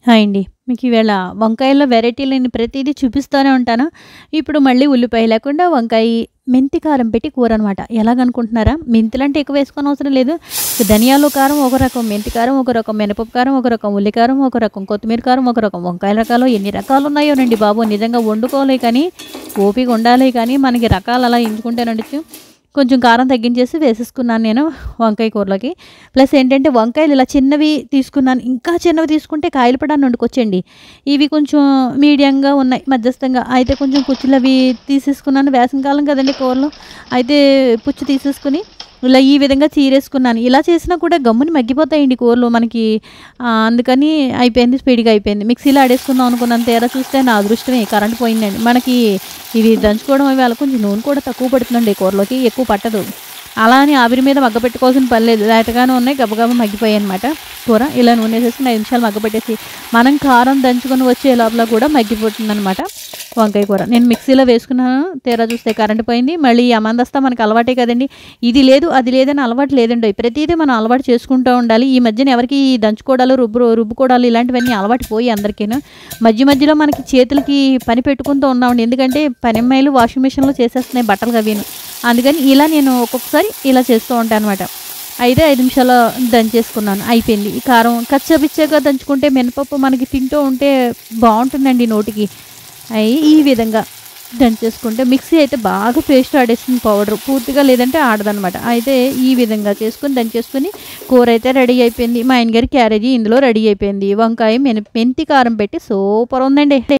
Hi అండి. మీకు ఈవేళ వంకాయల్లో వెరైటీలు నేను ప్రతీదీ చూపిస్తూనే ఉంటాను. ఇప్పుడు మళ్ళీ ఉల్లిపాయ లేకుండా వంకాయి, మెంతి కారం పెట్టి కూరనమాట. ఎలాగనుకుంటున్నారా? మెంతులంటే ఎక్కువ వేసుకోనవసరం లేదు. ధనియాలు కారం ఒక రకం, మెంతి కారం ఒక రకం, మినపప్పు కారం ఒక రకం, ఉల్లి కారం ఒక రకం, కొత్తిమీర కారం ఒక రకం, వంకాయల రకాలు ఎన్ని రకాలున్నాయోనండి బాబు! నిజంగా వండుకోలే కానీ, ఓపిక ఉండాలే కానీ, మనకి రకాలు అలా ఎంచుకుంటేనండొచ్చు. కొంచెం కారం తగ్గించేసి వేసేసుకున్నాను నేను వంకాయ కూరలోకి. ప్లస్ ఏంటంటే వంకాయలు ఇలా చిన్నవి తీసుకున్నాను. ఇంకా చిన్నవి తీసుకుంటే కాయలు పడాన్ని వండుకోవచ్చండి. ఇవి కొంచెం మీడియంగా ఉన్నాయి మధ్యస్థంగా. అయితే కొంచెం పుచ్చులవి తీసేసుకున్నాను. వేసవికాలం కదండీ కూరలు. అయితే పుచ్చు తీసేసుకొని ఇలా ఈ విధంగా చీరేసుకున్నాను. ఇలా చేసినా కూడా గమ్మున మగ్గిపోతాయండి కూరలు మనకి. అందుకని అయిపోయింది, స్పీడ్‌గా అయిపోయింది. మిక్సీలో ఆడేసుకుందాం అనుకున్నాను. తీరా చూస్తే నా అదృష్టమే కరెంట్ పోయిందండి. మనకి ఇవి దంచుకోవడం అవి అలా కొంచెం నూనె కూడా తక్కువ పడుతుందండి కూరలోకి. ఎక్కువ పట్టదు. అలా అని ఆవిరి మీద మగ్గపెట్టుకోవాల్సిన పని లేదు. లేతగానే ఉన్నాయి. గబగబా మగ్గిపోయాయన్నమాట కూర. ఇలా నూనెసేసుకొని 5 నిమిషాలు మగ్గపెట్టేసి మనం కారం దంచుకొని వచ్చే లోపల కూడా మగ్గిపోతుందనమాట వంకాయ కూర. నేను మిక్సీలో వేసుకున్నాను. తీరా చూస్తే కరెంట్ పోయింది. మళ్ళీ ఈ అమందస్తా మనకు అలవాటే కదండీ! ఇది లేదు, అది లేదని అలవాటు లేదండోయ్. ప్రతీదీ మనం అలవాటు చేసుకుంటూ ఉండాలి. ఈ మధ్యన ఎవరికీ ఈ దంచుకోవడాలు, రుబ్బుకోవడాలు ఇలాంటివన్నీ అలవాటు పోయి అందరికీను. మధ్యలో మనకి చేతులకి పని పెట్టుకుంటూ ఉన్నామండి. ఎందుకంటే పనమ్మాయిలు వాషింగ్ మిషన్‌లో చేసేస్తున్నాయి బట్టలు అవిను. అందుకని ఇలా నేను ఒక్కొక్కసారి ఇలా చేస్తూ ఉంటానన్నమాట. అయితే 5 నిమిషాల్లో దంచేసుకున్నాను. అయిపోయింది. ఈ కారం కచ్చాపిచ్చాగా దంచుకుంటే మినపప్పు మనకి తింటూ ఉంటే బావుంటుందండి నోటికి. ఈ విధంగా దంచేసుకుంటే మిక్సీ అయితే బాగా పేస్ట్ ఆడేస్తుంది పౌడరు. పూర్తిగా లేదంటే ఆడదనమాట. అయితే ఈ విధంగా చేసుకొని దంచేసుకొని కూర అయితే రెడీ అయిపోయింది. మా ఆయన గారి క్యారేజీ ఇందులో రెడీ అయిపోయింది. వంకాయ మెంతి కారం పెట్టి సూపర్ ఉందండి.